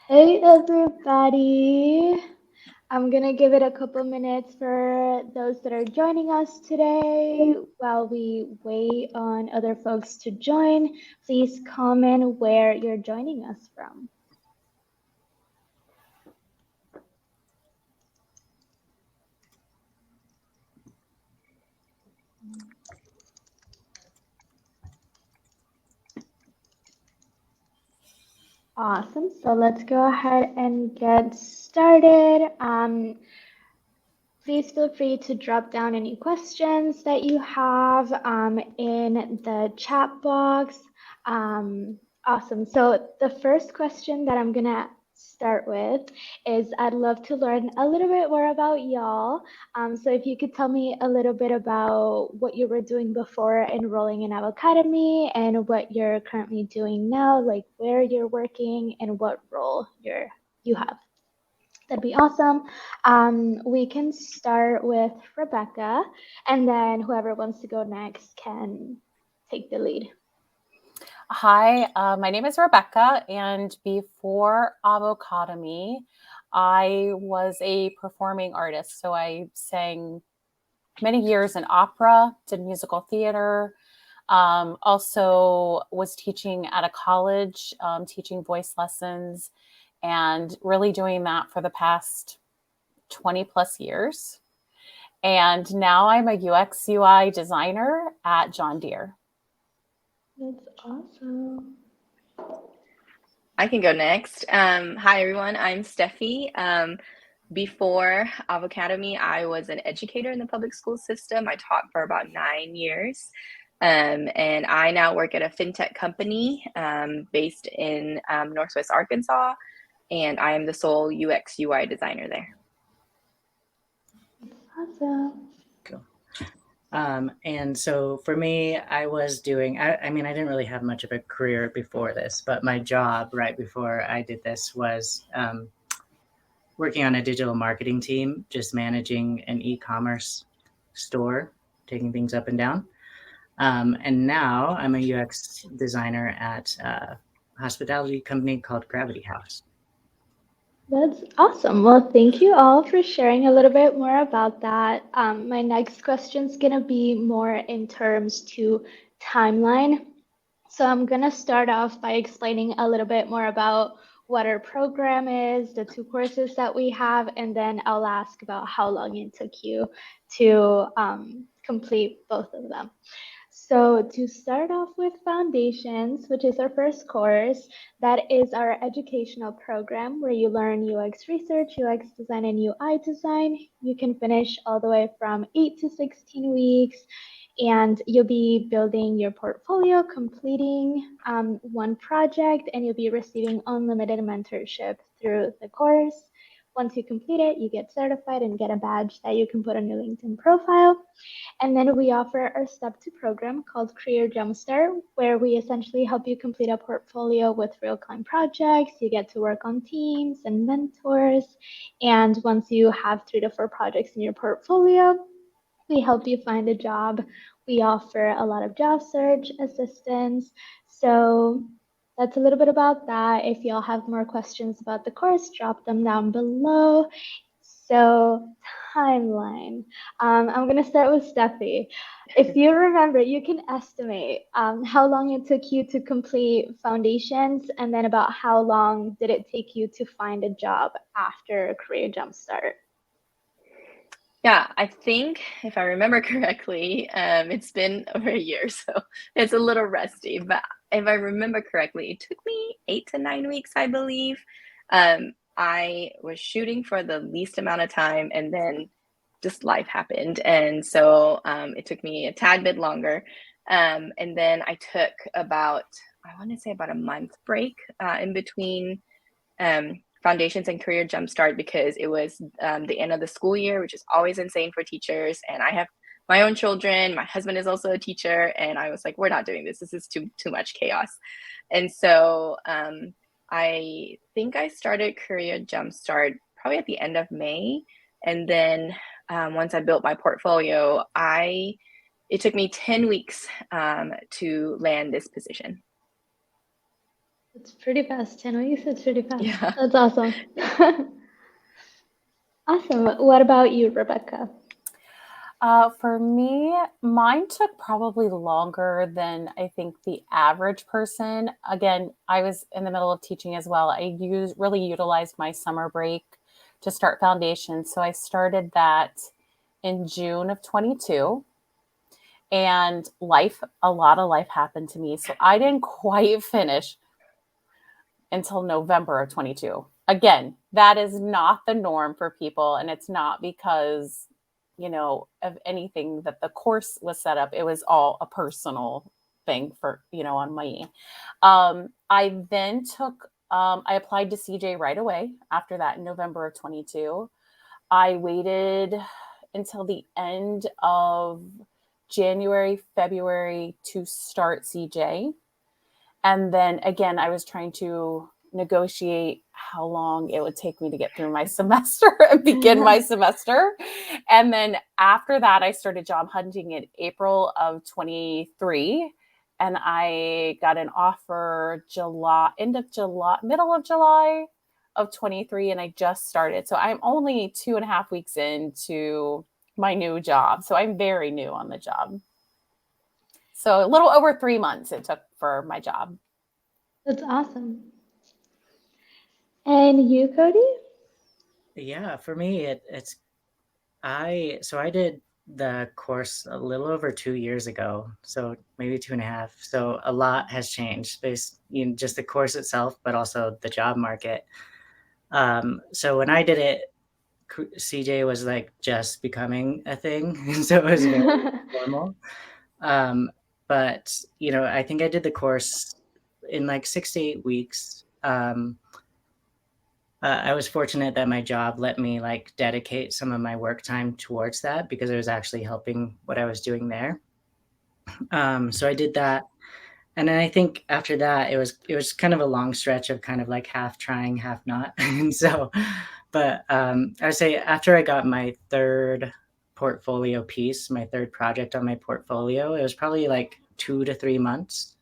Hey everybody. I'm gonna give it a couple minutes for those that are joining us today. While we wait on other folks to join, please comment where you're joining us from. Awesome. So let's go ahead and get started. Please feel free to drop down any questions that you have in the chat box. Awesome. So the first question that I'm gonna start with is I'd love to learn a little bit more about y'all. So if you could tell me a little bit about what you were doing before enrolling in Avocademy and what you're currently doing now, like where you're working and what role you have. That'd be awesome. We can start with Rebecca, and then whoever wants to go next can take the lead. Hi, my name is Rebecca, and before Avocademy, I was a performing artist. So I sang many years in opera, did musical theater, also was teaching at a college, teaching voice lessons, and really doing that for the past 20 plus years. And now I'm a UXUI designer at John Deere. That's awesome. I can go next. Hi, everyone. I'm Steffi. Before Avocademy, I was an educator in the public school system. I taught for about 9 years. And I now work at a fintech company based in Northwest Arkansas. And I am the sole UX UI designer there. Awesome. Cool. And so for me, I was doing, I mean, I didn't really have much of a career before this, but my job right before I did this was working on a digital marketing team, just managing an e-commerce store, taking things up and down. And now I'm a UX designer at a hospitality company called Gravity Haus. That's awesome. Well, thank you all for sharing a little bit more about that. My next question is going to be more in terms to timeline. So I'm going to start off by explaining a little bit more about what our program is, the two courses that we have, and then I'll ask about how long it took you to complete both of them. So to start off with Foundations, which is our first course, that is our educational program where you learn UX research, UX design, and UI design. You can finish all the way from 8 to 16 weeks, and you'll be building your portfolio, completing one project, and you'll be receiving unlimited mentorship through the course. Once you complete it, you get certified and get a badge that you can put on your LinkedIn profile. And then we offer our step two program called Career Jumpstart, where we essentially help you complete a portfolio with real client projects. You get to work on teams and mentors. And once you have 3 to 4 projects in your portfolio, we help you find a job. We offer a lot of job search assistance. So that's a little bit about that. If y'all have more questions about the course, drop them down below. So timeline. I'm gonna start with Steffi. If you remember, you can estimate how long it took you to complete Foundations, and then about how long did it take you to find a job after Career Jumpstart? Yeah, I think if I remember correctly, it's been over a year, so it's a little rusty. But if I remember correctly, it took me 8 to 9 weeks, I believe. I was shooting for the least amount of time, and then just life happened. And so it took me a tad bit longer. And then I took about, I want to say about a month break in between Foundations and Career Jumpstart because it was the end of the school year, which is always insane for teachers. And I have my own children. My husband is also a teacher. And I was like, we're not doing this. This is too much chaos. And so I think I started Career Jumpstart probably at the end of May. And then once I built my portfolio, it took me 10 weeks to land this position. It's pretty fast. 10 weeks, it's pretty fast. Yeah. That's awesome. Awesome. What about you, Rebecca? For me, mine took probably longer than I think the average person. Again, I was in the middle of teaching as well. I really utilized my summer break to start foundation. So I started that in June of 22. And a lot of life happened to me. So I didn't quite finish until November of 22. Again, that is not the norm for people. And it's not because, of anything that the course was set up. It was all a personal thing for, on me. I then I applied to CJ right away after that in November of 22. I waited until the end of January, February to start CJ. And then again, I was trying to negotiate how long it would take me to get through my semester and begin my semester. And then after that, I started job hunting in April of 23. And I got an offer middle of July of 23. And I just started. So I'm only 2.5 weeks into my new job. So I'm very new on the job. So a little over 3 months it took for my job. That's awesome. And you, Codey? Yeah, for me, I did the course a little over 2 years ago, so maybe 2.5. So a lot has changed based, just the course itself, but also the job market. So when I did it, CJ was like just becoming a thing, so it was very formal. But I think I did the course in like 6 to 8 weeks. I was fortunate that my job let me like dedicate some of my work time towards that because it was actually helping what I was doing there. So I did that. And then I think after that, it was kind of a long stretch of kind of like half trying, half not. And so, but I would say after I got my third portfolio piece, my third project on my portfolio, it was probably like 2 to 3 months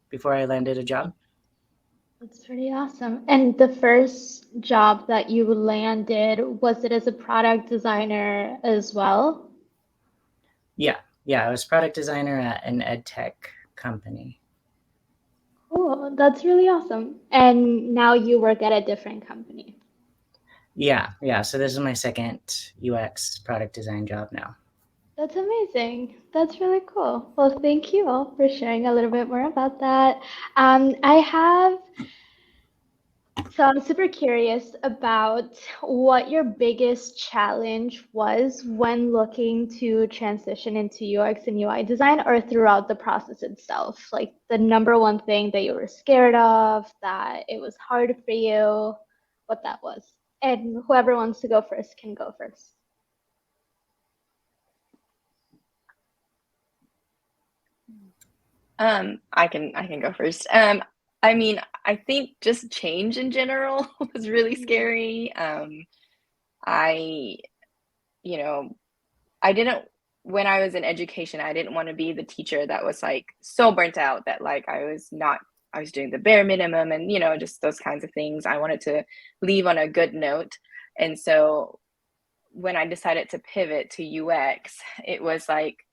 before I landed a job. That's pretty awesome. And the first job that you landed, was it as a product designer as well? Yeah. I was product designer at an ed tech company. Cool. That's really awesome. And now you work at a different company. Yeah. So this is my second UX product design job now. That's amazing. That's really cool. Well, thank you all for sharing a little bit more about that. So I'm super curious about what your biggest challenge was when looking to transition into UX and UI design or throughout the process itself. Like the number one thing that you were scared of, that it was hard for you, what that was. And whoever wants to go first can go first. I can go first. I mean, I think just change in general was really scary. I, I didn't, when I was in education, I didn't want to be the teacher that was like so burnt out that like I was doing the bare minimum and, just those kinds of things. I wanted to leave on a good note. And so when I decided to pivot to UX, it was like,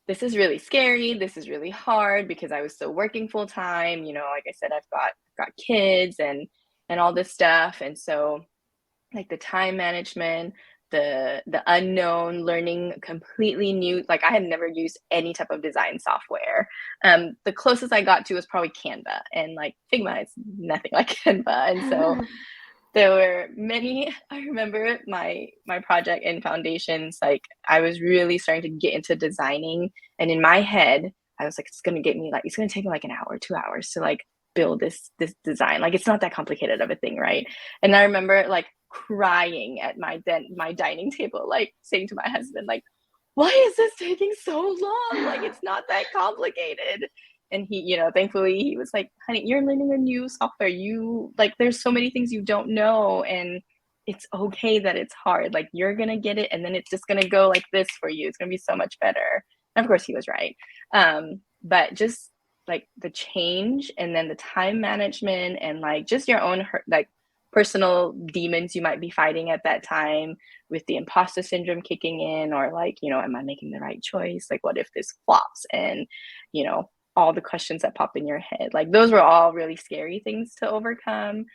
this is really scary. This is really hard because I was still working full time. Like I said, I've got kids and all this stuff. And so like the time management, the unknown, learning completely new, like I had never used any type of design software. The closest I got to was probably Canva, and like Figma is nothing like Canva. And so there were many, I remember my project in foundations, like I was really starting to get into designing, and in my head I was like, it's going to take me like an hour, 2 hours to like build this design. Like it's not that complicated of a thing, right? And I remember like crying at my dining table, like saying to my husband, like, why is this taking so long? Like it's not that complicated. And he, thankfully he was like, honey, you're learning a new software. There's so many things you don't know, and it's okay that it's hard. Like you're going to get it, and then it's just going to go like this for you. It's going to be so much better. And of course he was right. But just like the change and then the time management and like just your own like personal demons you might be fighting at that time with the imposter syndrome kicking in, or like, you know, am I making the right choice? Like, what if this flops? And, you know, all the questions that pop in your head. Like, those were all really scary things to overcome.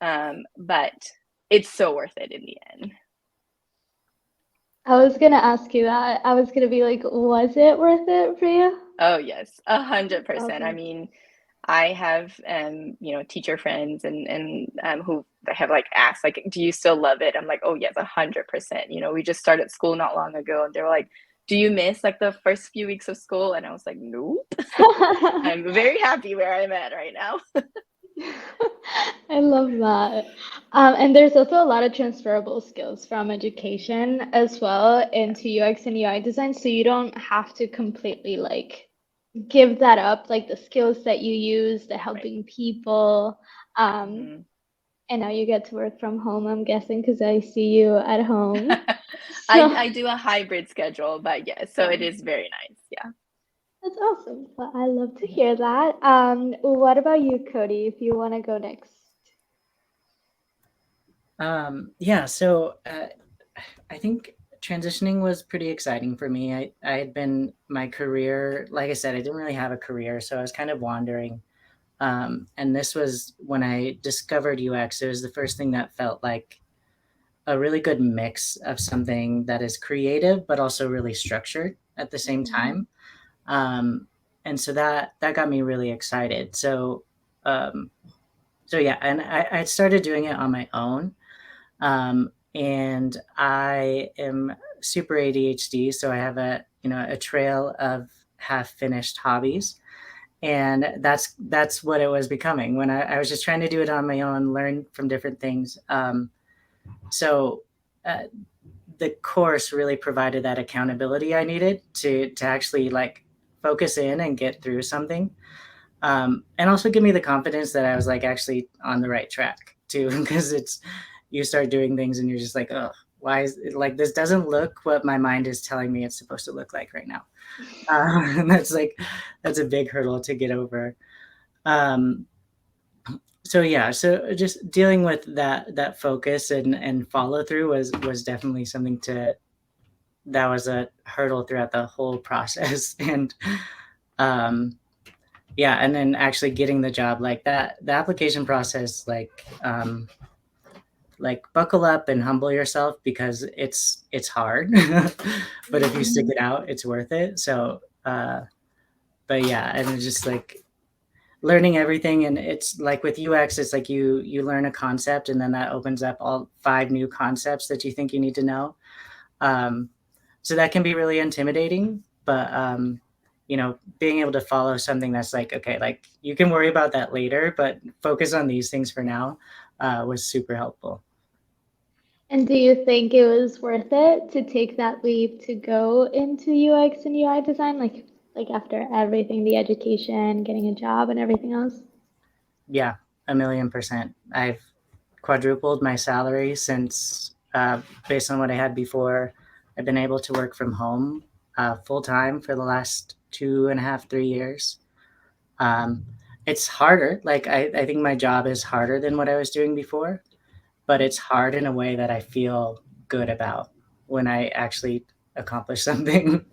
But it's so worth it in the end. I was gonna ask you that. I was gonna be like, was it worth it for you? Oh yes, 100%. Okay. I mean, I have you know, teacher friends and who have like asked like, do you still love it? I'm like, oh yes, 100%. You know, we just started school not long ago, and they were like, do you miss like the first few weeks of school? And I was like, nope. I'm very happy where I'm at right now. I love that. And there's also a lot of transferable skills from education as well into UX and UI design, so you don't have to completely like give that up, like the skills that you use, the helping people. Mhm. And now you get to work from home, I'm guessing, because I see you at home. I do a hybrid schedule, but yes, so it Yeah. is very nice. Yeah. That's awesome. Well, I love to hear that. What about you, Cody, if you want to go next? Yeah, so I think transitioning was pretty exciting for me. I had been my career, like I said, I didn't really have a career, so I was kind of wandering. And this was when I discovered UX. It was the first thing that felt like a really good mix of something that is creative but also really structured at the same time. And so that got me really excited. Um, so yeah, and I started doing it on my own. And I am super ADHD, so I have a trail of half finished hobbies, and that's what it was becoming when I was just trying to do it on my own, learn from different things. So uh, the course really provided that accountability I needed to actually like focus in and get through something, and also give me the confidence that I was like actually on the right track too, because it's you start doing things and you're just like, oh, why is it like this doesn't look what my mind is telling me it's supposed to look like right now. And that's a big hurdle to get over. Um, so yeah, so just dealing with that focus and follow through was definitely something to that was a hurdle throughout the whole process. And um, yeah, and then actually getting the job like that, the application process, like buckle up and humble yourself because it's hard, but if you stick it out, it's worth it. So, but yeah, and it's just like learning everything, and it's like with UX, it's like you learn a concept, and then that opens up all 5 new concepts that you think you need to know. Um, so that can be really intimidating, but being able to follow something that's like, okay, like you can worry about that later, but focus on these things for now, was super helpful. And do you think it was worth it to take that leap to go into UX and UI design, like after everything, the education, getting a job, and everything else? Yeah, 1,000,000%. I've quadrupled my salary since, based on what I had before. I've been able to work from home full time for the last 2.5, 3 years. Um, it's harder. Like I think my job is harder than what I was doing before, but it's hard in a way that I feel good about when I actually accomplish something.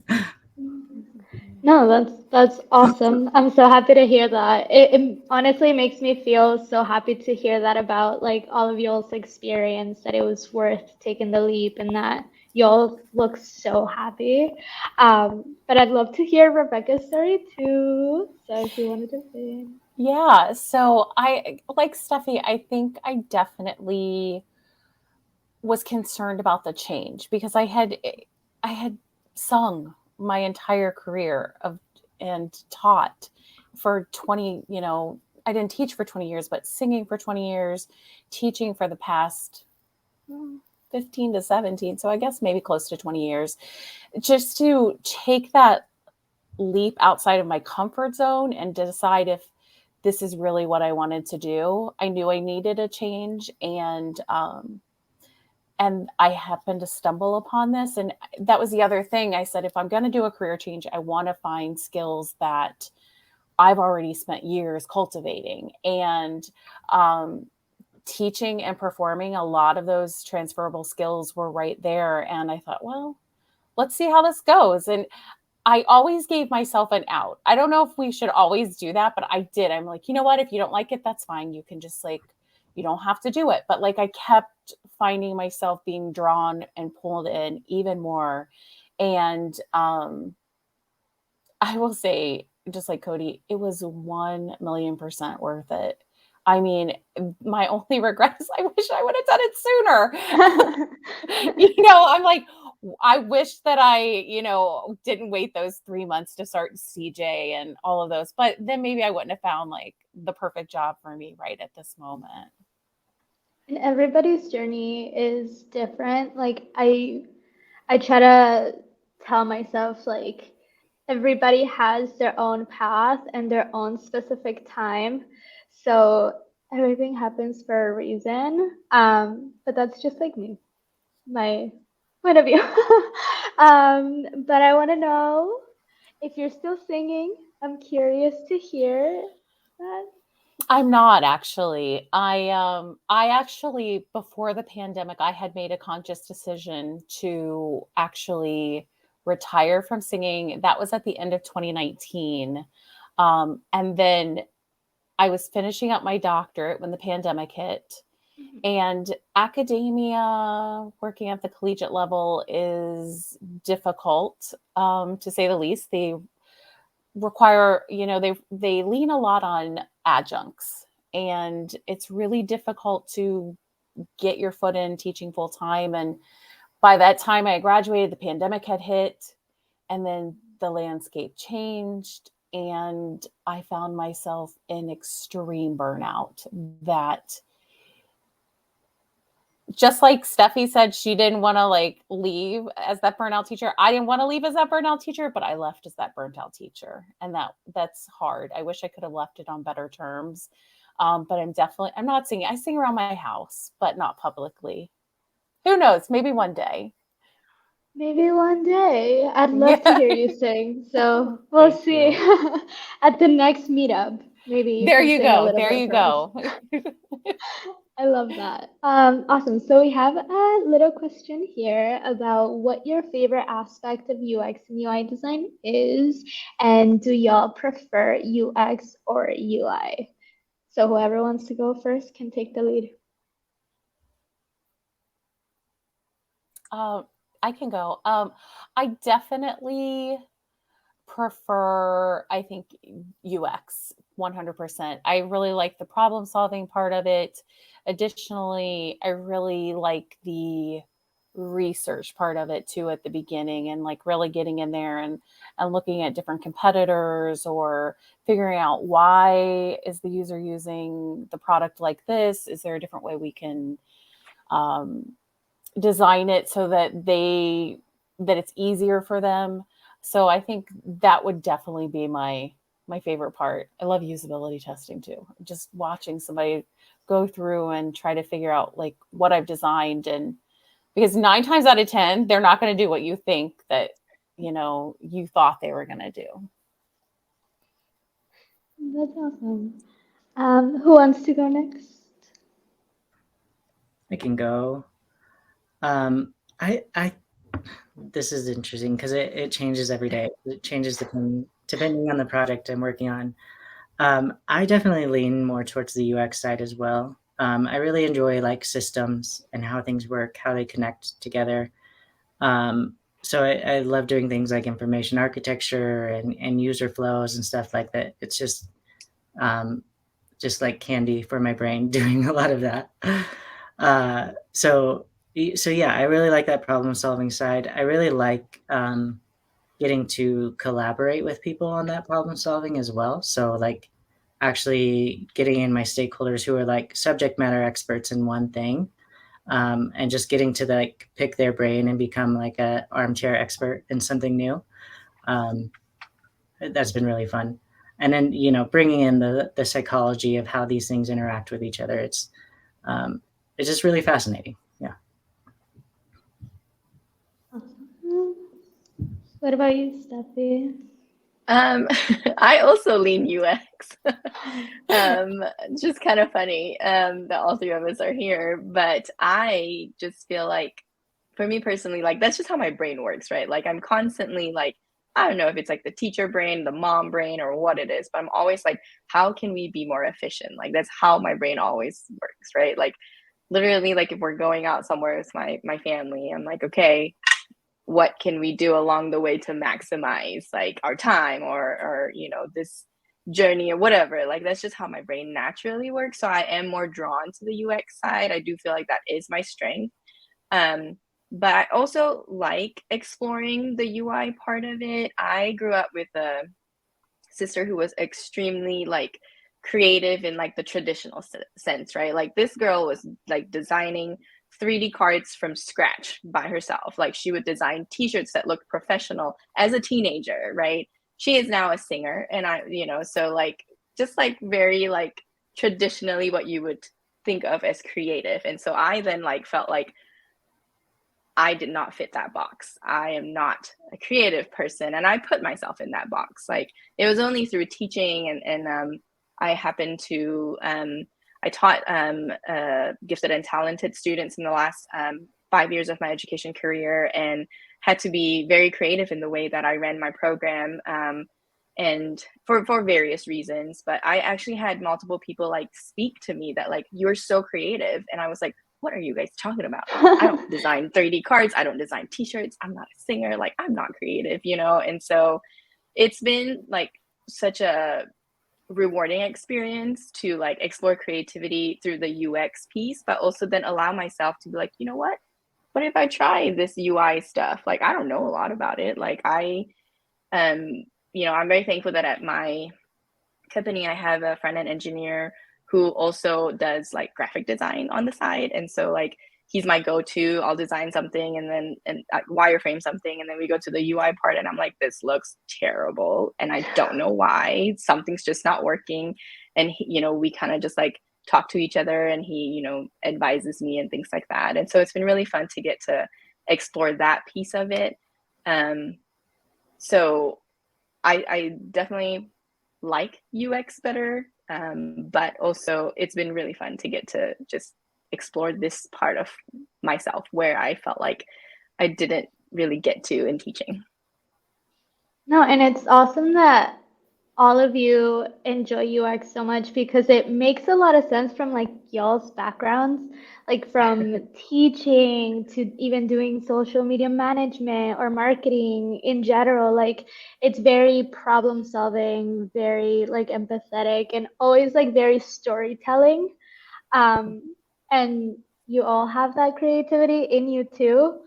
No, that's awesome. I'm so happy to hear that. It honestly makes me feel so happy to hear that about like all of y'all's experience, that it was worth taking the leap and that y'all look so happy. But I'd love to hear Rebecca's story too. So if you wanted to say. Yeah. So I, like Steffi, I think I definitely was concerned about the change because I had sung my entire career of and taught for 20, I didn't teach for 20 years, but singing for 20 years, teaching for the past 15 to 17, so I guess maybe close to 20 years. Just to take that leap outside of my comfort zone and decide if this is really what I wanted to do. I knew I needed a change, and I happened to stumble upon this. And that was the other thing. I said, if I'm going to do a career change, I want to find skills that I've already spent years cultivating, and teaching and performing, a lot of those transferable skills were right there. And I thought, well, let's see how this goes. And I always gave myself an out. I don't know if we should always do that, but I did. I'm like, you know what? If you don't like it, that's fine. You can just like, you don't have to do it. But like, I kept finding myself being drawn and pulled in even more. And I will say, just like Codey, it was 1,000,000% worth it. I mean, my only regret is I wish I would have done it sooner. I'm like, I wish that I, didn't wait those 3 months to start CJ and all of those, but then maybe I wouldn't have found like the perfect job for me right at this moment. And everybody's journey is different. Like I try to tell myself like everybody has their own path and their own specific time. So everything happens for a reason. But that's just like me, my point of view. But I want to know if you're still singing. I'm curious to hear that. I'm not actually. I actually, before the pandemic, I had made a conscious decision to actually retire from singing. That was at the end of 2019. And then I was finishing up my doctorate when the pandemic hit. And academia, working at the collegiate level, is difficult, to say the least. They require, they lean a lot on adjuncts, and it's really difficult to get your foot in teaching full time. And by that time I graduated, the pandemic had hit, and then the landscape changed, and I found myself in extreme burnout. That, just like Steffi said, she didn't want to like leave as that burnout teacher. I didn't want to leave as that burnout teacher, but I left as that burnt out teacher. And that's hard. I wish I could have left it on better terms. But I'm not singing. I sing around my house, but not publicly. Who knows? Maybe one day. Maybe one day. I'd love to hear you sing. So we'll Thank see you. at the next meetup. Maybe you There can you sing a go. little There bit you for us. go. I love that. Awesome. So we have a little question here about what your favorite aspect of UX and UI design is, and do y'all prefer UX or UI? So whoever wants to go first can take the lead. I can go. I definitely prefer, I think, UX 100%. I really like the problem solving part of it. Additionally, I really like the research part of it too at the beginning, and like really getting in there and looking at different competitors, or figuring out why is the user using the product like this? Is there a different way we can design it so that it's easier for them? So I think that would definitely be my favorite part. I love usability testing too. Just watching somebody go through and try to figure out like what I've designed, and because 9 times out of 10 they're not going to do what you think that you thought they were going to do. That's awesome. Who wants to go next? I can go. I this is interesting because it changes every day. It changes depending on the project I'm working on. I definitely lean more towards the UX side as well. I really enjoy like systems and how things work, how they connect together. So I love doing things like information architecture and user flows and stuff like that. It's just like candy for my brain doing a lot of that. So yeah, I really like that problem solving side. I really like getting to collaborate with people on that problem solving as well. So like actually getting in my stakeholders who are like subject matter experts in one thing, and just getting to like pick their brain and become like a armchair expert in something new. That's been really fun. And then bringing in the psychology of how these things interact with each other. It's just really fascinating. Yeah. Awesome. What about you, Steffi? I also lean UX. Just kind of funny that all three of us are here, but I just feel like, for me personally, like that's just how my brain works, right? Like I'm constantly like, I don't know if it's like the teacher brain, the mom brain, or what it is, but I'm always like, how can we be more efficient? Like that's how my brain always works, right? Like literally, like if we're going out somewhere with my family, I'm like, okay, what can we do along the way to maximize like our time or you know, this journey or whatever. Like that's just how my brain naturally works. So I am more drawn to the UX side. I do feel like that is my strength. um but I also like exploring the UI part of it. I grew up with a sister who was extremely like creative in like the traditional sense, right? Like this girl was like designing 3D cards from scratch by herself. Like she would design t-shirts that looked professional as a teenager, right? She is now a singer, and I, you know, so like just like very like traditionally what you would think of as creative. And so I then like felt like I did not fit that box. I am not a creative person. And I put myself in that box. Like it was only through teaching and I happened to, I taught gifted and talented students in the last 5 years of my education career, and had to be very creative in the way that I ran my program. And for various reasons, but I actually had multiple people like speak to me that like, you're so creative. And I was like, what are you guys talking about? I don't design 3D cards. I don't design t-shirts. I'm not a singer. Like I'm not creative, you know? And so it's been like such a rewarding experience to like explore creativity through the UX piece, but also then allow myself to be like, you know what if I try this UI stuff? Like, I don't know a lot about it. Like you know, I'm very thankful that at my company, I have a front-end engineer who also does like graphic design on the side. And so like he's my go-to. I'll design something and then wireframe something, and then we go to the UI part and I'm like, this looks terrible and I don't know why. Something's just not working. And he, you know, we kind of just like talk to each other, and he, you know, advises me and things like that. And so it's been really fun to get to explore that piece of it. So I definitely like UX better, but also it's been really fun to get to just explore this part of myself where I felt like I didn't really get to in teaching. No, and it's awesome that all of you enjoy UX so much because it makes a lot of sense from like y'all's backgrounds, like from teaching to even doing social media management or marketing in general. Like it's very problem solving, very like empathetic, and always like very storytelling. And you all have that creativity in you too.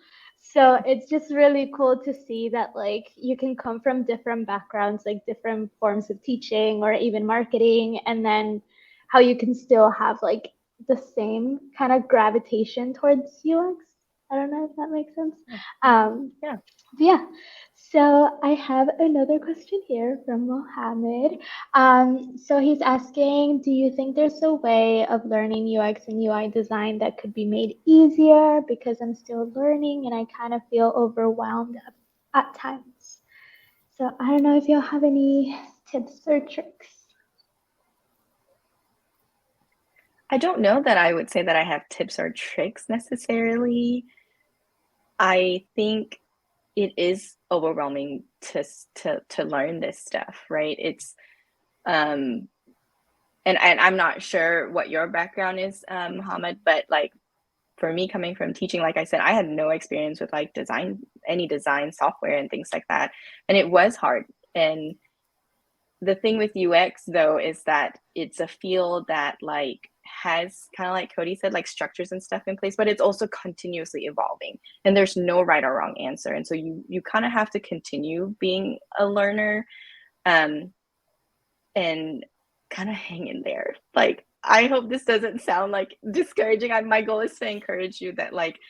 So it's just really cool to see that like you can come from different backgrounds, like different forms of teaching or even marketing, and then how you can still have like the same kind of gravitation towards UX. I don't know if that makes sense. Yeah. Yeah. So I have another question here from Mohammed. So he's asking, do you think there's a way of learning UX and UI design that could be made easier? Because I'm still learning and I kind of feel overwhelmed at times. So I don't know if you'll have any tips or tricks. I don't know that I would say that I have tips or tricks necessarily. I think it is overwhelming to learn this stuff, right? It's and I'm not sure what your background is, Muhammad, but like for me, coming from teaching, like I said, I had no experience with like any design software and things like that, and it was hard. And the thing with UX though is that it's a field that like has, kind of like Codey said, like structures and stuff in place, but it's also continuously evolving, and there's no right or wrong answer. And so you kind of have to continue being a learner, and kind of hang in there. Like I hope this doesn't sound like discouraging. My goal is to encourage you that like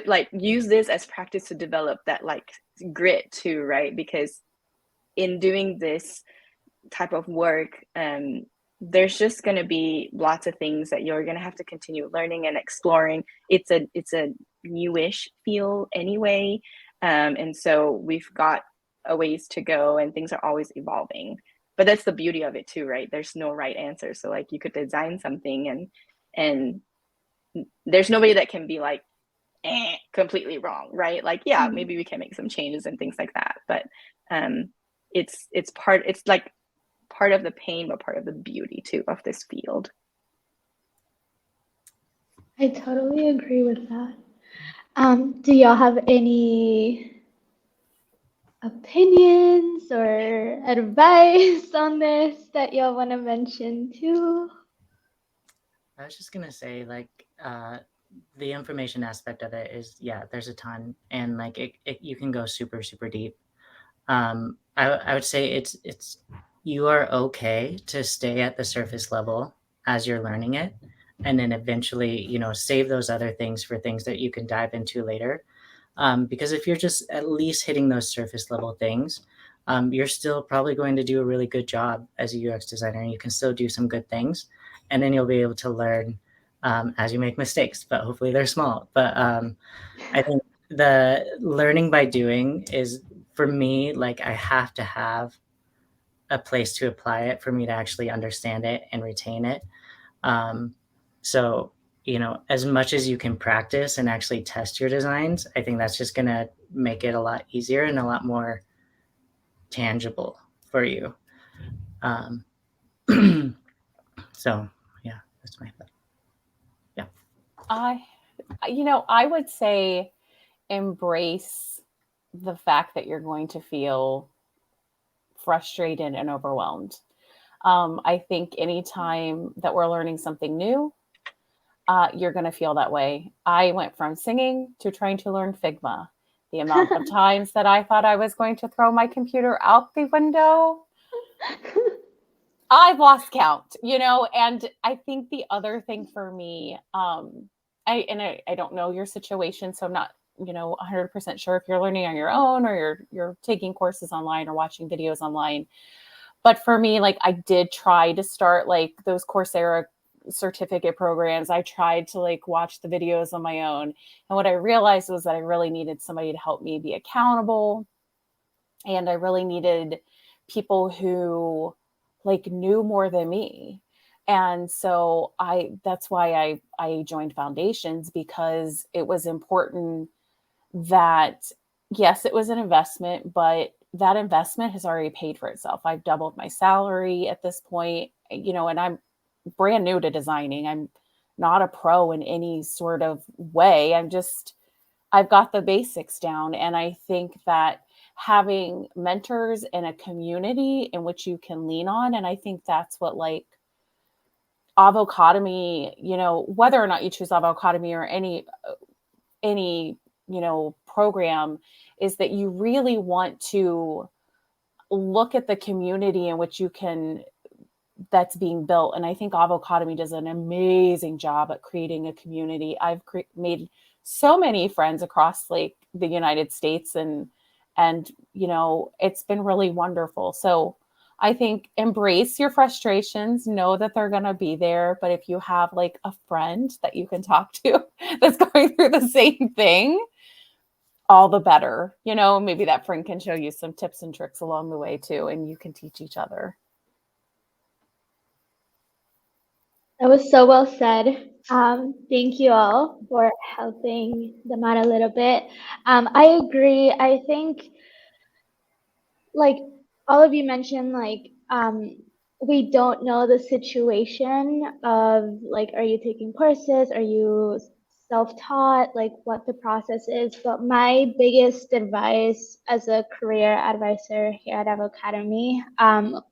like use this as practice to develop that like grit too, right? Because in doing this type of work, there's just going to be lots of things that you're going to have to continue learning and exploring. It's a newish feel anyway, and so we've got a ways to go, and things are always evolving. But that's the beauty of it too, right? There's no right answer. So like you could design something and there's nobody that can be like completely wrong, right? Like, yeah, maybe we can make some changes and things like that. But it's like part of the pain, but part of the beauty too of this field. I totally agree with that. Do y'all have any opinions or advice on this that y'all want to mention too? I was just gonna say, like, the information aspect of it is, yeah, there's a ton, and like you can go super, super deep. I would say it's you are okay to stay at the surface level as you're learning it, and then eventually, save those other things for things that you can dive into later. Because if you're just at least hitting those surface level things, you're still probably going to do a really good job as a UX designer, and you can still do some good things, and then you'll be able to learn as you make mistakes, but hopefully they're small. But I think the learning by doing is, for me, like, I have to have a place to apply it for me to actually understand it and retain it. So, as much as you can practice and actually test your designs, I think that's just going to make it a lot easier and a lot more tangible for you. So, yeah, that's my thought. Yeah. I would say embrace the fact that you're going to feel frustrated and overwhelmed. I think anytime that we're learning something new, you're going to feel that way. I went from singing to trying to learn Figma. The amount of times that I thought I was going to throw my computer out the window, I've lost count, and I think the other thing for me, I don't know your situation, so I'm not, 100% sure if you're learning on your own or you're taking courses online or watching videos online. But for me, like, I did try to start like those Coursera certificate programs. I tried to like watch the videos on my own. And what I realized was that I really needed somebody to help me be accountable. And I really needed people who like knew more than me. And so that's why I joined Foundations, because it was important that, yes, it was an investment, but that investment has already paid for itself. I've doubled my salary at this point, and I'm brand new to designing. I'm not a pro in any sort of way. I've got the basics down. And I think that having mentors and a community in which you can lean on, and I think that's what like Avocademy, whether or not you choose Avocademy or any program, is that you really want to look at the community in which that's being built. And I think Avocademy does an amazing job at creating a community. I've made so many friends across like the United States, and it's been really wonderful. So I think embrace your frustrations, know that they're going to be there. But if you have like a friend that you can talk to that's going through the same thing, all the better. Maybe that friend can show you some tips and tricks along the way too, and you can teach each other. That was so well said. Thank you all for helping them out a little bit. I agree. I think, like all of you mentioned, like we don't know the situation of like, are you taking courses? Are you self-taught? Like what the process is. But my biggest advice as a career advisor here at Avocademy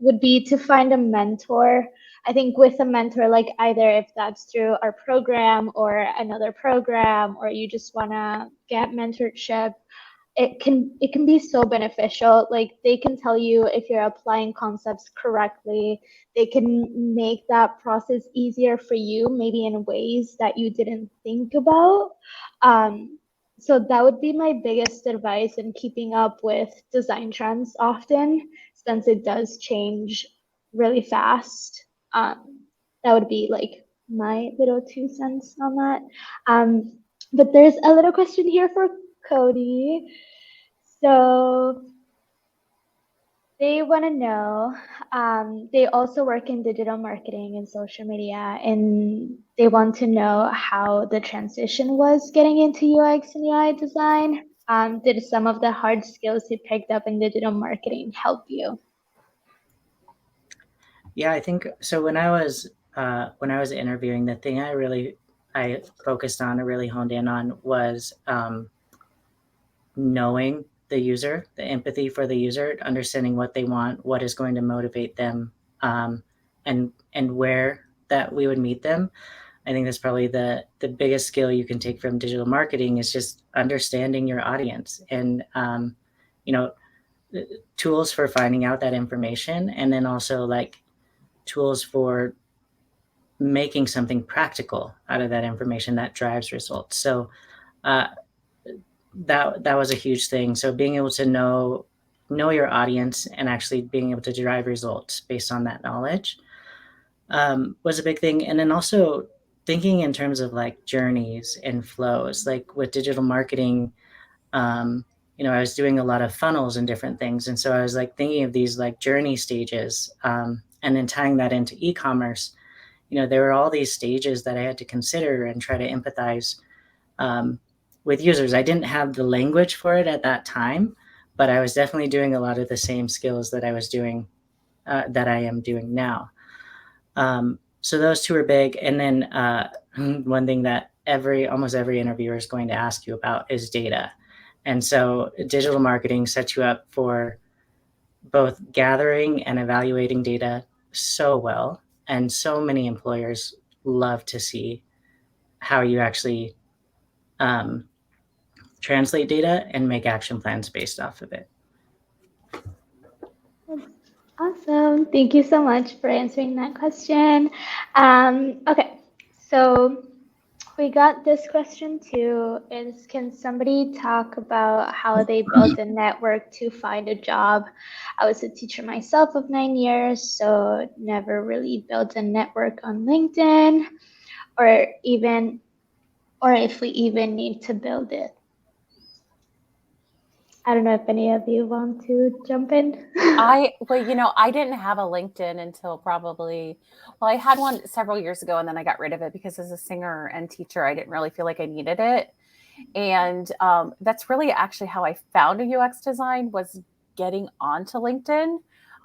would be to find a mentor. I think with a mentor, like either if that's through our program or another program, or you just want to get mentorship, it can be so beneficial. Like they can tell you if you're applying concepts correctly. They can make that process easier for you, maybe in ways that you didn't think about. So that would be my biggest advice in keeping up with design trends often, since it does change really fast. That would be like my little 2 cents on that. But there's a little question here for Codey. So They want to know, they also work in digital marketing and social media, and they want to know how the transition was getting into UX and UI design. Did some of the hard skills you picked up in digital marketing help you? Yeah, I think so. When I was interviewing, the thing I focused on or really honed in on was knowing the user, the empathy for the user, understanding what they want, what is going to motivate them, and where that we would meet them. I think that's probably the biggest skill you can take from digital marketing is just understanding your audience and you know tools for finding out that information, and then also like tools for making something practical out of that information that drives results. So uh, that was a huge thing. So being able to know your audience and actually being able to derive results based on that knowledge was a big thing. And then also thinking in terms of like journeys and flows, like with digital marketing. Um, I was doing a lot of funnels and different things, and so I was like thinking of these like journey stages, and then tying that into e-commerce. There were all these stages that I had to consider and try to empathize um, with users. I didn't have the language for it at that time, but I was definitely doing a lot of the same skills that I was doing that I am doing now. So those two are big. And then one thing that almost every interviewer is going to ask you about is data. And so digital marketing sets you up for both gathering and evaluating data so well. And so many employers love to see how you actually um, translate data and make action plans based off of it. Awesome. Thank you so much for answering that question. Okay, so we got this question too, is can somebody talk about how they built a network to find a job? I was a teacher myself of 9 years, so never really built a network on LinkedIn or if we even need to build it. I don't know if any of you want to jump in. I didn't have a LinkedIn until I had one several years ago, and then I got rid of it because as a singer and teacher, I didn't really feel like I needed it. And that's really actually how I found a UX design, was getting onto LinkedIn,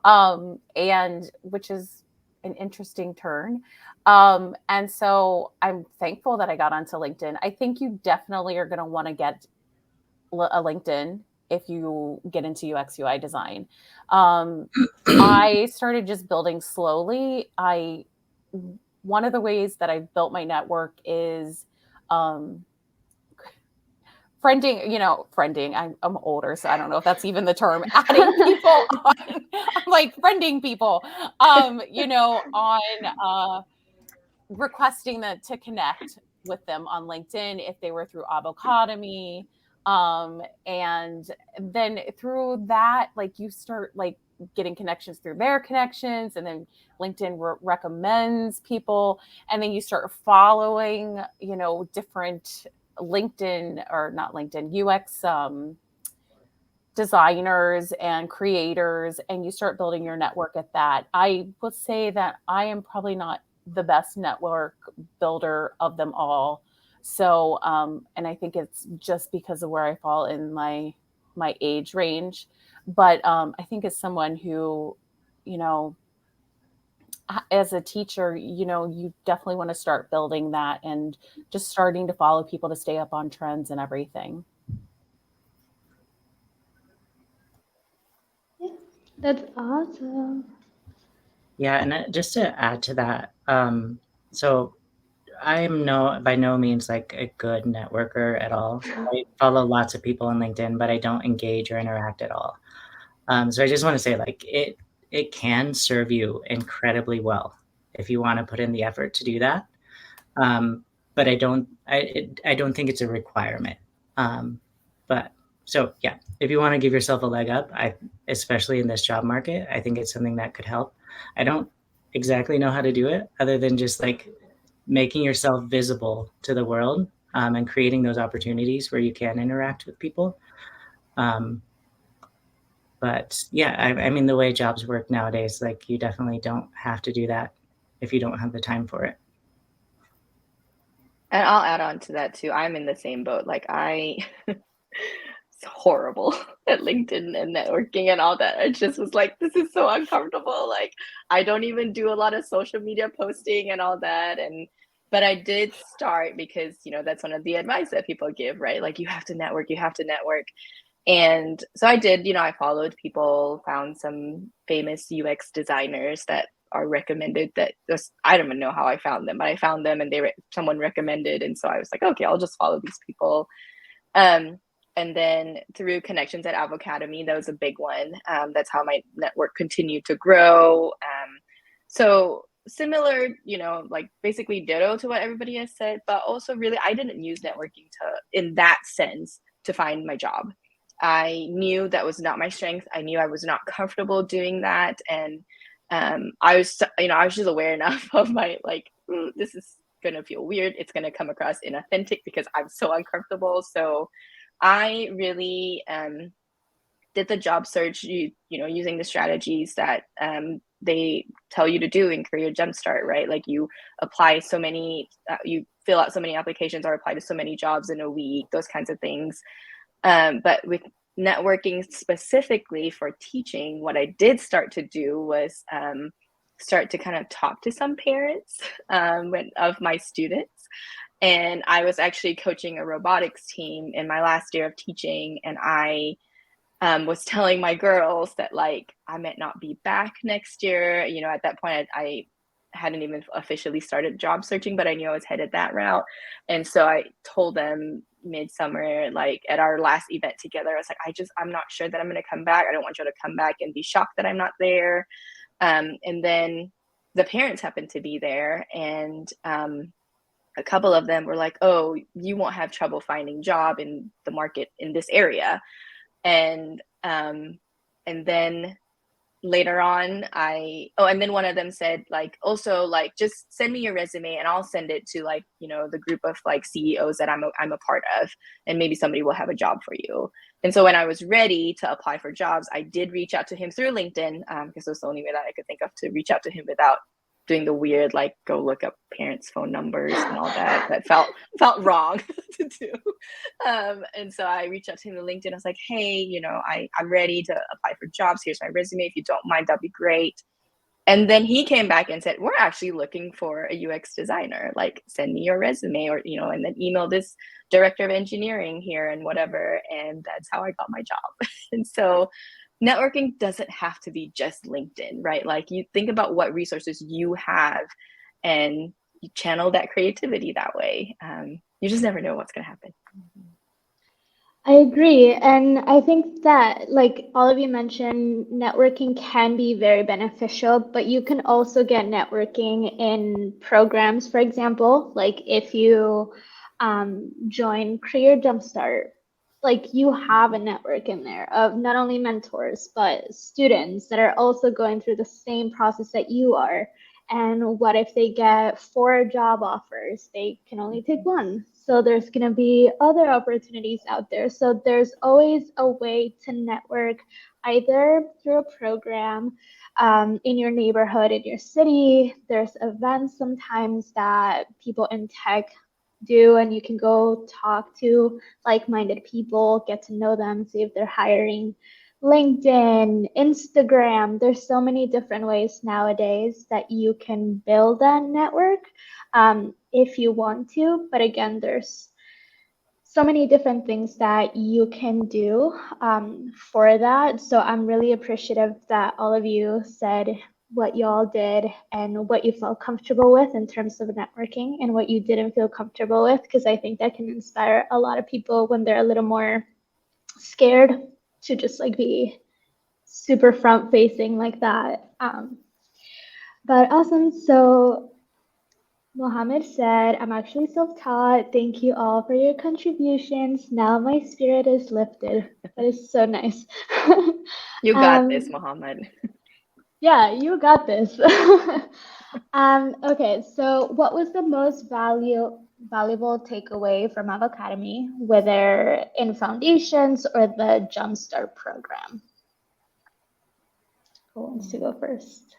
and which is an interesting turn. And so I'm thankful that I got onto LinkedIn. I think you definitely are going to want to get a LinkedIn if you get into UX UI design. I started just building slowly. One of the ways that I've built my network is friending. I'm older, so I don't know if that's even the term. Adding people on, I'm like friending people, on requesting to connect with them on LinkedIn if they were through Avocademy. And then through that, like you start like getting connections through their connections, and then LinkedIn recommends people, and then you start following, different LinkedIn or not LinkedIn UX designers and creators, and you start building your network at that. I would say that I am probably not the best network builder of them all. So, and I think it's just because of where I fall in my age range. But I think as someone who, as a teacher, you definitely want to start building that and just starting to follow people to stay up on trends and everything. That's awesome. Yeah, and just to add to that, so I'm by no means like a good networker at all. I follow lots of people on LinkedIn, but I don't engage or interact at all. So I just want to say, like, it can serve you incredibly well if you want to put in the effort to do that. But I don't think it's a requirement. But so yeah, if you want to give yourself a leg up, especially in this job market, I think it's something that could help. I don't exactly know how to do it other than just like making yourself visible to the world, and creating those opportunities where you can interact with people. But yeah, I mean, the way jobs work nowadays, like you definitely don't have to do that if you don't have the time for it. And I'll add on to that too. I'm in the same boat. Like it's horrible at LinkedIn and networking and all that. I just was like, this is so uncomfortable. Like I don't even do a lot of social media posting and all that. But I did start because, that's one of the advice that people give, right? Like you have to network, you have to network. And so I did, I followed people, found some famous UX designers that are recommended that just, I don't even know how I found them, but I found them and someone recommended. And so I was like, okay, I'll just follow these people. And then through connections at Avocademy, that was a big one. That's how my network continued to grow. So similar, like basically ditto to what everybody has said, but also really, I didn't use networking in that sense to find my job. I knew that was not my strength. I knew I was not comfortable doing that. And I was just aware enough of my, like, this is going to feel weird. It's going to come across inauthentic because I'm so uncomfortable. So I really did the job search, using the strategies that they tell you to do in Career Jumpstart, right? Like you apply so many, you fill out so many applications or apply to so many jobs in a week, those kinds of things. But with networking specifically for teaching, what I did start to do was start to kind of talk to some parents of my students. And I was actually coaching a robotics team in my last year of teaching. And I was telling my girls that, like, I might not be back next year. At that point, I hadn't even officially started job searching, but I knew I was headed that route. And so I told them midsummer, like at our last event together, I was like, I'm not sure that I'm going to come back. I don't want you to come back and be shocked that I'm not there. And then the parents happened to be there, and a couple of them were like, oh, you won't have trouble finding a job in the market in this area. And then later on, and then one of them said, like, also, like, just send me your resume and I'll send it to, like, the group of like CEOs that I'm a part of, and maybe somebody will have a job for you. And so when I was ready to apply for jobs, I did reach out to him through LinkedIn, because it was the only way that I could think of to reach out to him without doing the weird, like, go look up parents' phone numbers and all that felt wrong to do. And so I reached out to him on LinkedIn. I was like, hey, I'm ready to apply for jobs. Here's my resume. If you don't mind, that'd be great. And then he came back and said, we're actually looking for a UX designer. Like, send me your resume, or, and then email this director of engineering here and whatever. And that's how I got my job. And so networking doesn't have to be just LinkedIn, right? Like, you think about what resources you have and you channel that creativity that way. You just never know what's going to happen. I agree. And I think that, like all of you mentioned, networking can be very beneficial, but you can also get networking in programs. For example, like if you join Career Jumpstart, like you have a network in there of not only mentors, but students that are also going through the same process that you are. And what if they get 4 job offers? They can only take one. So there's going to be other opportunities out there. So there's always a way to network, either through a program in your neighborhood, in your city. There's events sometimes that people in tech do, and you can go talk to like-minded people, get to know them, see if they're hiring. LinkedIn, Instagram, there's so many different ways nowadays that you can build that network if you want to. But again, there's so many different things that you can do for that. So I'm really appreciative that all of you said what y'all did and what you felt comfortable with in terms of networking, and what you didn't feel comfortable with, because I think that can inspire a lot of people when they're a little more scared to just like be super front facing like that. But awesome. So Mohammed said, I'm actually self-taught. Thank you all for your contributions. Now my spirit is lifted. That is so nice. You got this, Mohammed. Yeah, you got this. Okay, so what was the most valuable takeaway from Avocademy, whether in foundations or the Jumpstart program? Who wants to go first?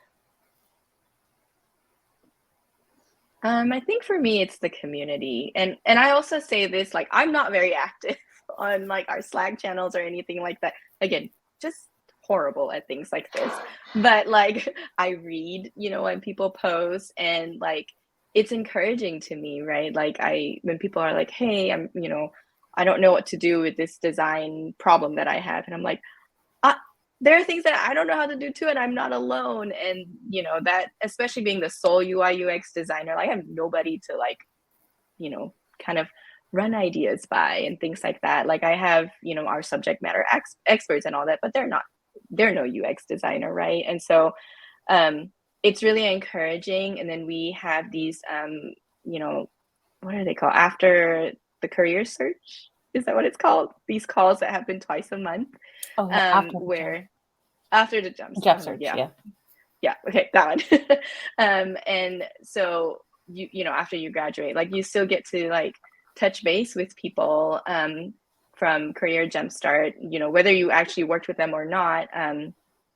I think for me, it's the community. And I also say this, like, I'm not very active on like our Slack channels or anything like that. Again, just horrible at things like this. But like, I read, when people post, and like, it's encouraging to me, right? Like, when people are like, hey, I don't know what to do with this design problem that I have. And I'm like, there are things that I don't know how to do too, and I'm not alone. And that, especially being the sole UI UX designer, like, I have nobody to like, kind of run ideas by and things like that. Like, I have, our subject matter experts and all that, but they're no UX designer, right? And so it's really encouraging. And then we have these, what are they called? After the career search, is that what it's called? These calls that happen twice a month. Oh, yeah, After the jump search, yeah. Okay, that one. And so after you graduate, like, you still get to like touch base with people from Career Jumpstart, whether you actually worked with them or not.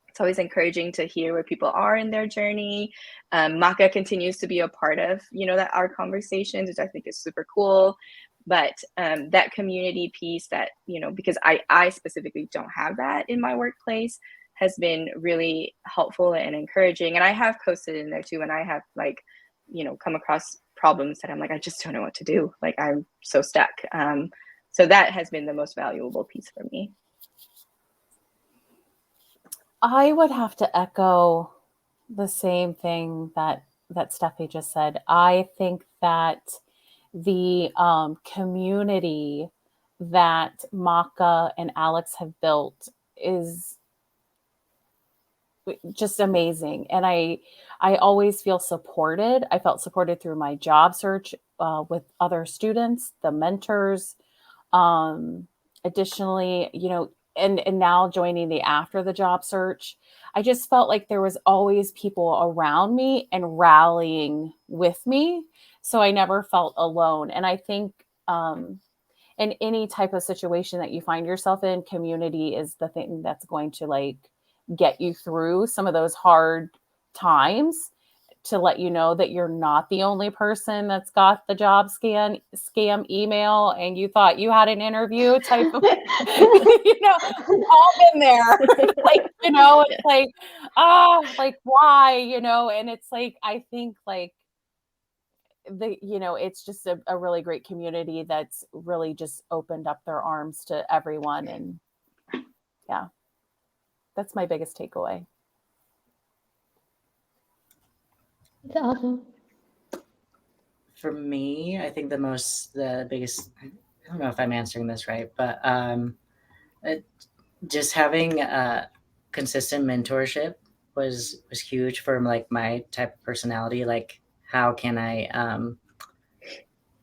It's always encouraging to hear where people are in their journey. Maka continues to be a part of that our conversations, which I think is super cool. But that community piece, that because I specifically don't have that in my workplace, has been really helpful and encouraging. And I have posted in there too, and I have like come across problems that I'm like, I just don't know what to do, like, I'm so stuck. So that has been the most valuable piece for me. I would have to echo the same thing that Steffi just said. I think that the community that Maka and Alex have built is just amazing. And I always feel supported. I felt supported through my job search with other students, the mentors. Additionally, and now joining the after the job search, I just felt like there was always people around me and rallying with me. So I never felt alone. And I think in any type of situation that you find yourself in, community is the thing that's going to like get you through some of those hard times, to let you know that you're not the only person that's got the job scam email and you thought you had an interview type of, we've all been there. Like, it's like, like, why, and it's like, I think like it's just a really great community that's really just opened up their arms to everyone. And yeah, that's my biggest takeaway. That's awesome. For me, I think the biggest, I don't know if I'm answering this right, but just having consistent mentorship was huge for like my type of personality. Like, how can I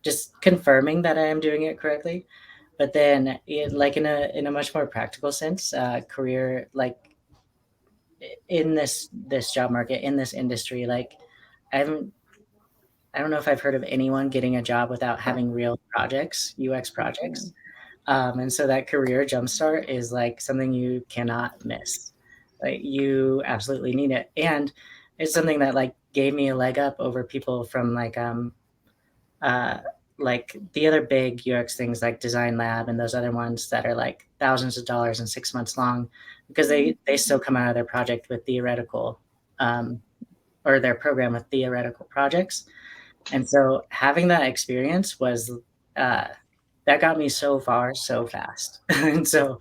just confirming that I am doing it correctly, but then like in a much more practical sense, career, like in this job market, in this industry, like I don't know if I've heard of anyone getting a job without having real projects, UX projects. And so that career jumpstart is like something you cannot miss. Like, you absolutely need it. And it's something that like gave me a leg up over people from like the other big UX things like Design Lab and those other ones that are like thousands of dollars and 6 months long, because they still come out of their project with theoretical or their program with theoretical projects. And so having that experience was that got me so far so fast. And so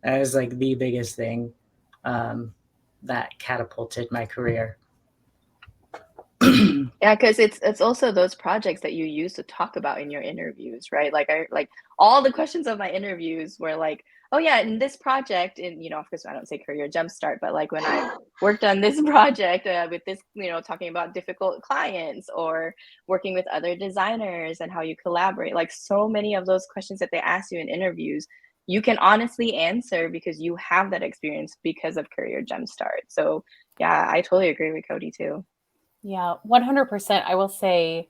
that was like the biggest thing that catapulted my career. Yeah, because it's also those projects that you use to talk about in your interviews, right? Like, all the questions of my interviews were like, oh yeah, in this project, and of course I don't say career jumpstart, but like when I worked on this project with this, talking about difficult clients or working with other designers and how you collaborate, like so many of those questions that they ask you in interviews, you can honestly answer because you have that experience because of Career Jumpstart. So yeah, I totally agree with Codey too. Yeah, 100%. I will say,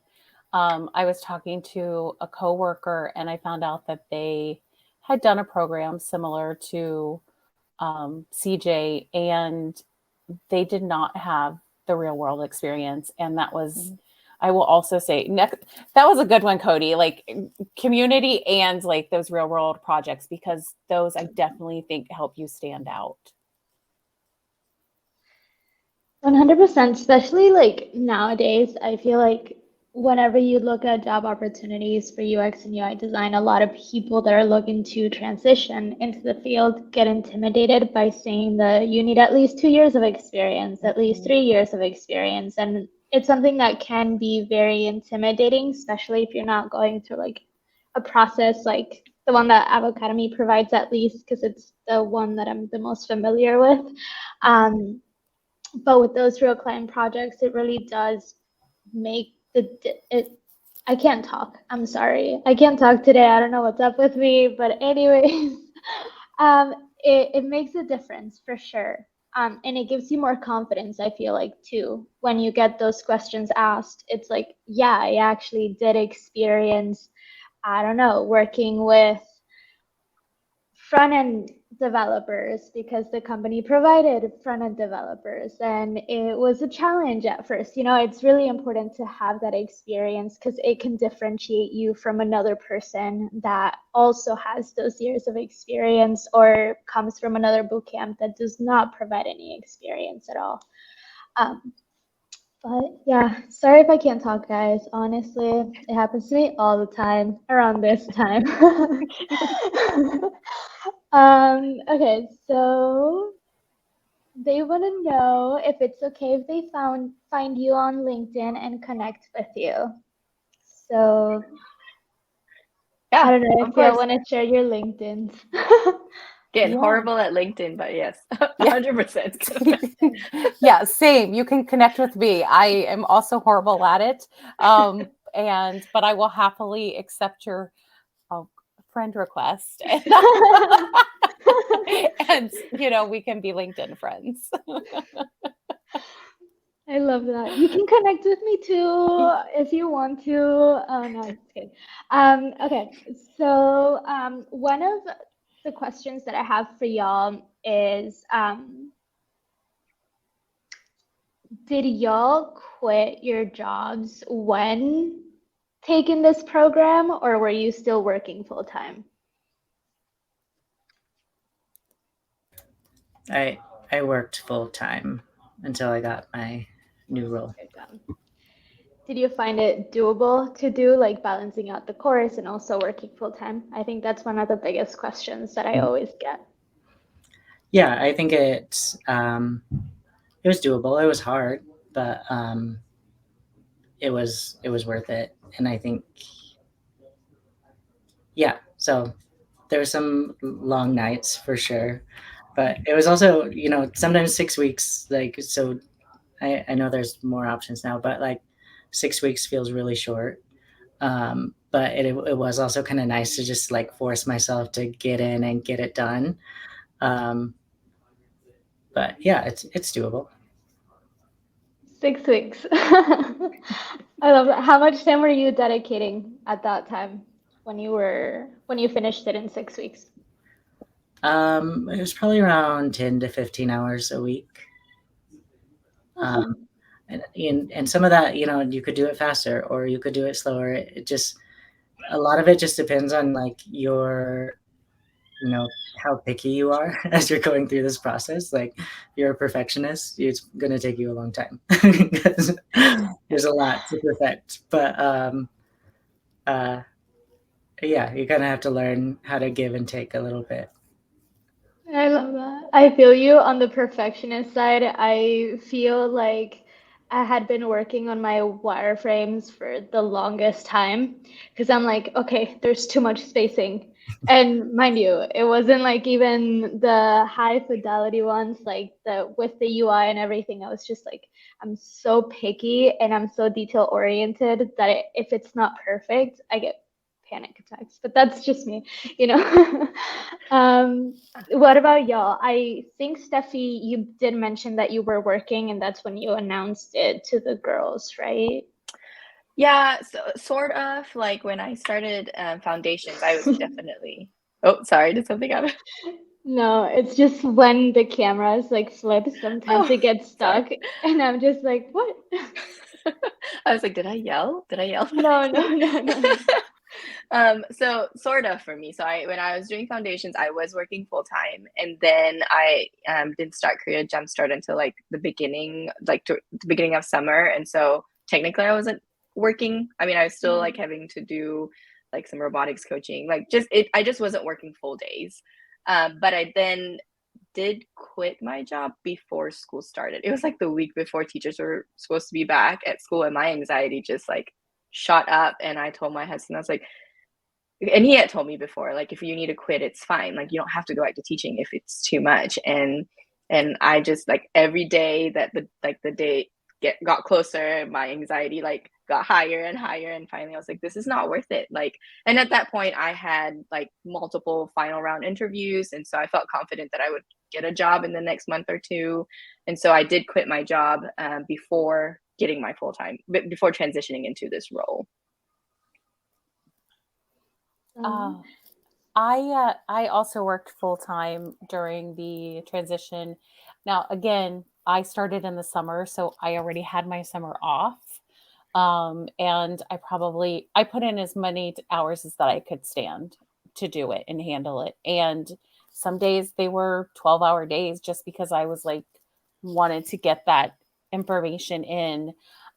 I was talking to a coworker and I found out that they had done a program similar to CJ, and they did not have the real world experience. And that was, I will also say, that was a good one, Codey, like community and like those real world projects, because those I definitely think help you stand out. 100%, especially like nowadays, I feel like whenever you look at job opportunities for UX and UI design, a lot of people that are looking to transition into the field get intimidated by saying that you need at least 2 years of experience, at least 3 years of experience. And it's something that can be very intimidating, especially if you're not going through like a process like the one that Avocademy provides, at least because it's the one that I'm the most familiar with. But with those real client projects, it really does make it. I can't talk. I'm sorry. I can't talk today. I don't know what's up with me, but anyways, it makes a difference for sure. And it gives you more confidence, I feel like, too. When you get those questions asked, it's like, yeah, I actually did experience, I don't know, working with front-end developers because the company provided front-end developers, and it was a challenge at first. It's really important to have that experience because it can differentiate you from another person that also has those years of experience or comes from another bootcamp that does not provide any experience at all. But yeah, sorry if I can't talk, guys. Honestly, it happens to me all the time around this time. Okay, so they want to know if it's okay if they find you on LinkedIn and connect with you. So Yeah, I don't know of if you course. want to share your LinkedIn. Again, Yeah. horrible at LinkedIn, but yes, 100%. Yeah, same. You can connect with me. I am also horrible at it. But I will happily accept your friend request. And we can be LinkedIn friends. I love that. You can connect with me too if you want to. Oh no, I'm just kidding. Okay, so one of the questions that I have for y'all is, did y'all quit your jobs when taking this program, or were you still working full time? I worked full time until I got my new role. Did you find it doable to do, like balancing out the course and also working full time? I think that's one of the biggest questions that I always get. Yeah, I think it was doable. It was hard, but it was worth it. And I think, yeah, so there were some long nights for sure, but it was also, sometimes 6 weeks, like, so I know there's more options now, but like 6 weeks feels really short. But it was also kind of nice to just like force myself to get in and get it done. But yeah, it's doable. 6 weeks. I love that. How much time were you dedicating at that time when you finished it in 6 weeks? It was probably around 10 to 15 hours a week. And some of that, you could do it faster or you could do it slower. A lot of it just depends on like your, how picky you are as you're going through this process. Like if you're a perfectionist, it's going to take you a long time because there's a lot to perfect. But yeah, you kind of have to learn how to give and take a little bit. I love that. I feel you on the perfectionist side. I feel like I had been working on my wireframes for the longest time because I'm like, okay, there's too much spacing. And mind you, it wasn't like even the high fidelity ones, like the with the UI and everything. I was just like, I'm so picky and I'm so detail oriented that if it's not perfect, I get panic attacks. But that's just me, you know. What about y'all? I think, Steffi, you did mention that you were working and that's when you announced it to the girls, right? Yeah, so sort of like when I started foundations, I was definitely. Oh, sorry, did something happen? No, it's just when the cameras like flip, sometimes Oh, it gets sorry. stuck, and I'm just like, what? I was like, did I yell? Did I yell? No, no, no, no, no. So sort of for me. So when I was doing foundations, I was working full time, and then I didn't start Career Jumpstart until like the beginning, the beginning of summer. And so technically, I wasn't working. I mean, I was still like having to do like some robotics coaching, like I just wasn't working full days. But I then did quit my job before school started. It was like the week before teachers were supposed to be back at school, and my anxiety just like shot up. And I told my husband, I was like, and he had told me before, like, if you need to quit, it's fine. Like, you don't have to go back to teaching if it's too much. And I just like every day that the day got closer, my anxiety like got higher and higher. And finally I was like, this is not worth it. Like, and at that point I had like multiple final round interviews. And so I felt confident that I would get a job in the next month or two. And so I did quit my job before getting my full-time, before transitioning into this role. I also worked full time during the transition. Now, again, I started in the summer, so I already had my summer off. And I put in as many hours as that I could stand to do it and handle it. And some days they were 12-hour days just because I was like, wanted to get that information in.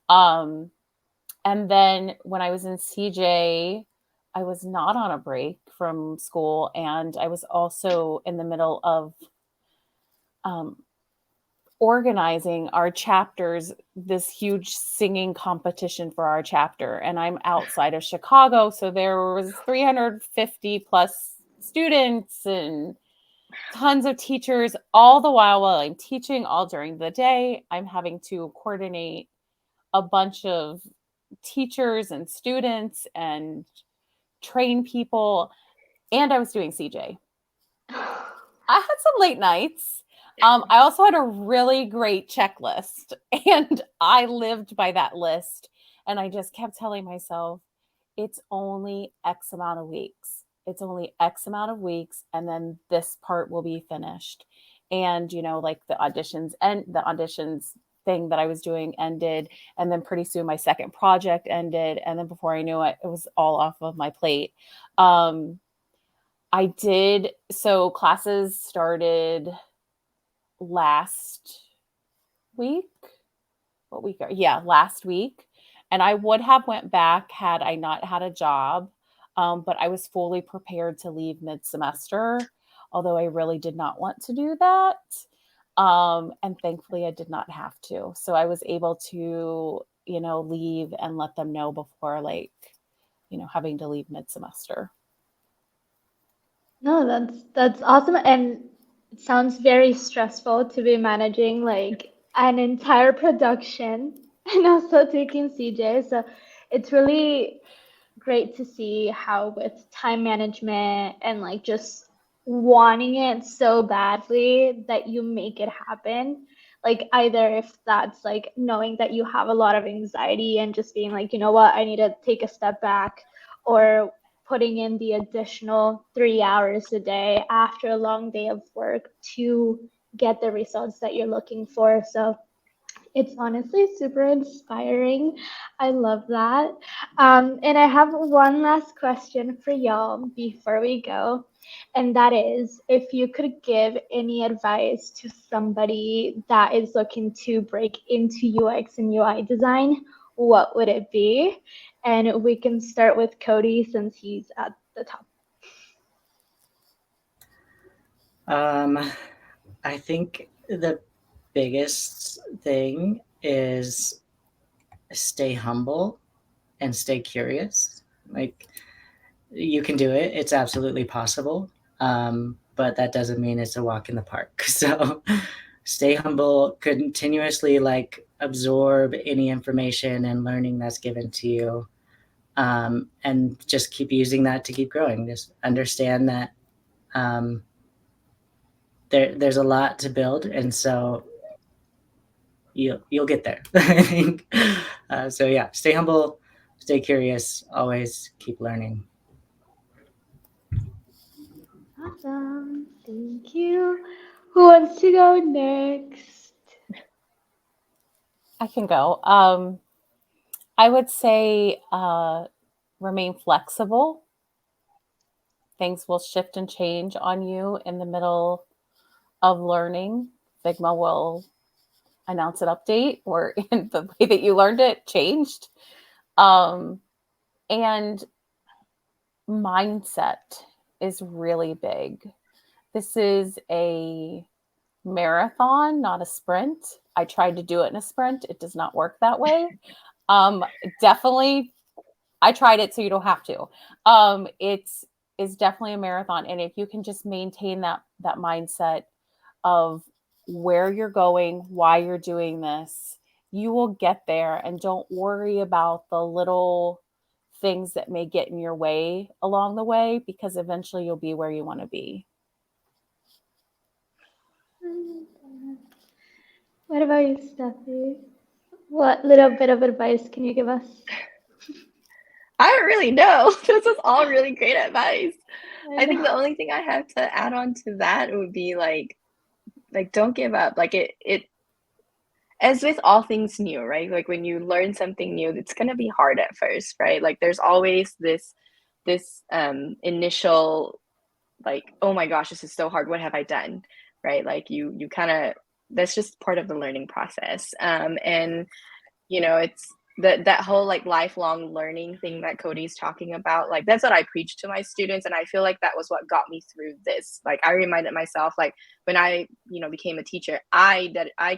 And then when I was in CJ, I was not on a break from school. And I was also in the middle of organizing our chapters, this huge singing competition for our chapter. And I'm outside of Chicago. So there was 350 plus students and tons of teachers, all the while I'm teaching all during the day. I'm having to coordinate a bunch of teachers and students and train people. And I was doing CJ. I had some late nights. I also had a really great checklist, and I lived by that list. And I just kept telling myself, it's only X amount of weeks. It's only X amount of weeks, and then this part will be finished. And, like the auditions thing that I was doing ended. And then pretty soon my second project ended. And then before I knew it, it was all off of my plate. So classes started last week. What week? Last week. And I would have went back had I not had a job. But I was fully prepared to leave mid-semester, although I really did not want to do that. And thankfully I did not have to. So I was able to, leave and let them know before having to leave mid-semester. No, that's awesome, and it sounds very stressful to be managing like an entire production and also taking CJ. So it's really great to see how with time management and like just wanting it so badly that you make it happen. Like either if that's like knowing that you have a lot of anxiety and just being like, you know what, I need to take a step back, or putting in the additional 3 hours a day after a long day of work to get the results that you're looking for. So it's honestly super inspiring. I love that. And I have one last question for y'all before we go. And that is, if you could give any advice to somebody that is looking to break into UX and UI design, what would it be? And we can start with Codey since he's at the top. I think the biggest thing is stay humble and stay curious. Like, you can do it. It's absolutely possible. But that doesn't mean it's a walk in the park. So stay humble, continuously like absorb any information and learning that's given to you. And just keep using that to keep growing. Just understand that there's a lot to build, and so you'll get there. I think. So yeah, stay humble, stay curious, always keep learning. Awesome. Thank you. Who wants to go next? I can go. I would say remain flexible. Things will shift and change on you in the middle of learning. Figma will announce an update or in the way that you learned it changed. And mindset is really big. This is a marathon, not a sprint. I tried to do it in a sprint. It does not work that way. Definitely, I tried it so you don't have to. It's definitely a marathon. And if you can just maintain that mindset of where you're going, why you're doing this, you will get there. And don't worry about the little things that may get in your way along the way, because eventually you'll be where you want to be. What about you, Steffi? What little bit of advice can you give us? I don't really know. This is all really great advice. I think the only thing I have to add on to that would be like don't give up. Like it as with all things new, right? Like when you learn something new, it's gonna be hard at first, right? Like there's always this initial like, oh my gosh, this is so hard. What have I done? Right? Like you kind of, that's just part of the learning process. And you know, it's that whole like lifelong learning thing that Codey's talking about. Like that's what I preach to my students, and I feel like that was what got me through this. Like I reminded myself, like when I became a teacher, I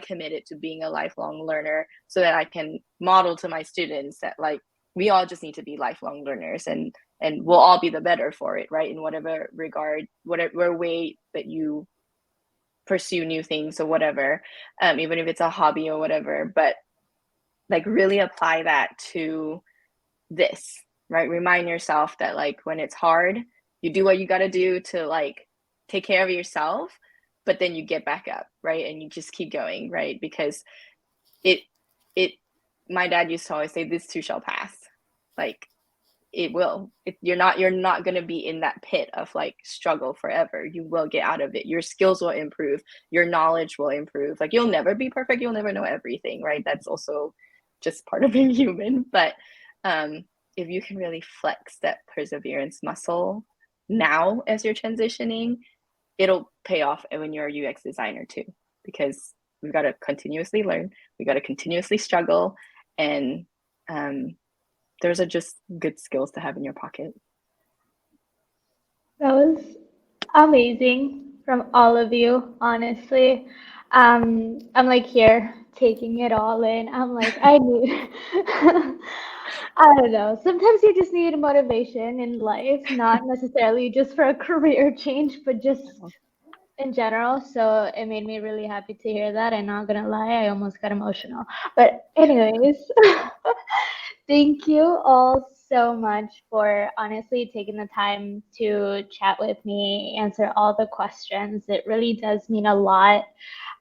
committed to being a lifelong learner so that I can model to my students that like we all just need to be lifelong learners, and we'll all be the better for it, right? In whatever regard, whatever way that you pursue new things or whatever, even if it's a hobby or whatever. But like really apply that to this, right? Remind yourself that like when it's hard, you do what you got to do to like take care of yourself, but then you get back up, right? And you just keep going, right? Because my dad used to always say, this too shall pass. Like it will. You're not going to be in that pit of like struggle forever. You will get out of it. Your skills will improve. Your knowledge will improve. Like you'll never be perfect. You'll never know everything, right? That's also just part of being human. But if you can really flex that perseverance muscle now as you're transitioning, it'll pay off when you're a UX designer too, because we've got to continuously learn. We got to continuously struggle, and those are just good skills to have in your pocket. That was amazing from all of you, honestly. I'm like here taking it all in. I'm like, I need, I don't know. Sometimes you just need motivation in life, not necessarily just for a career change, but just in general. So it made me really happy to hear that. I'm not gonna lie, I almost got emotional. But anyways, thank you all so much for honestly taking the time to chat with me, answer all the questions. It really does mean a lot.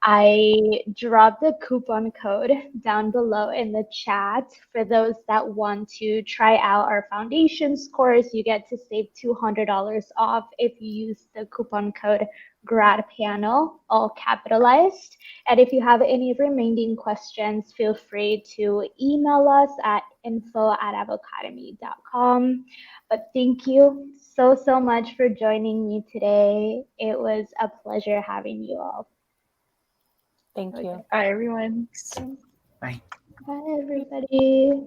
I dropped the coupon code down below in the chat for those that want to try out our foundations course. You get to save $200 off if you use the coupon code GradPanel, all capitalized. And if you have any remaining questions, feel free to email us at info@avocademy.com. But thank you so much for joining me today. It was a pleasure having you all. Thank you. Bye, everyone. Bye. Bye, everybody.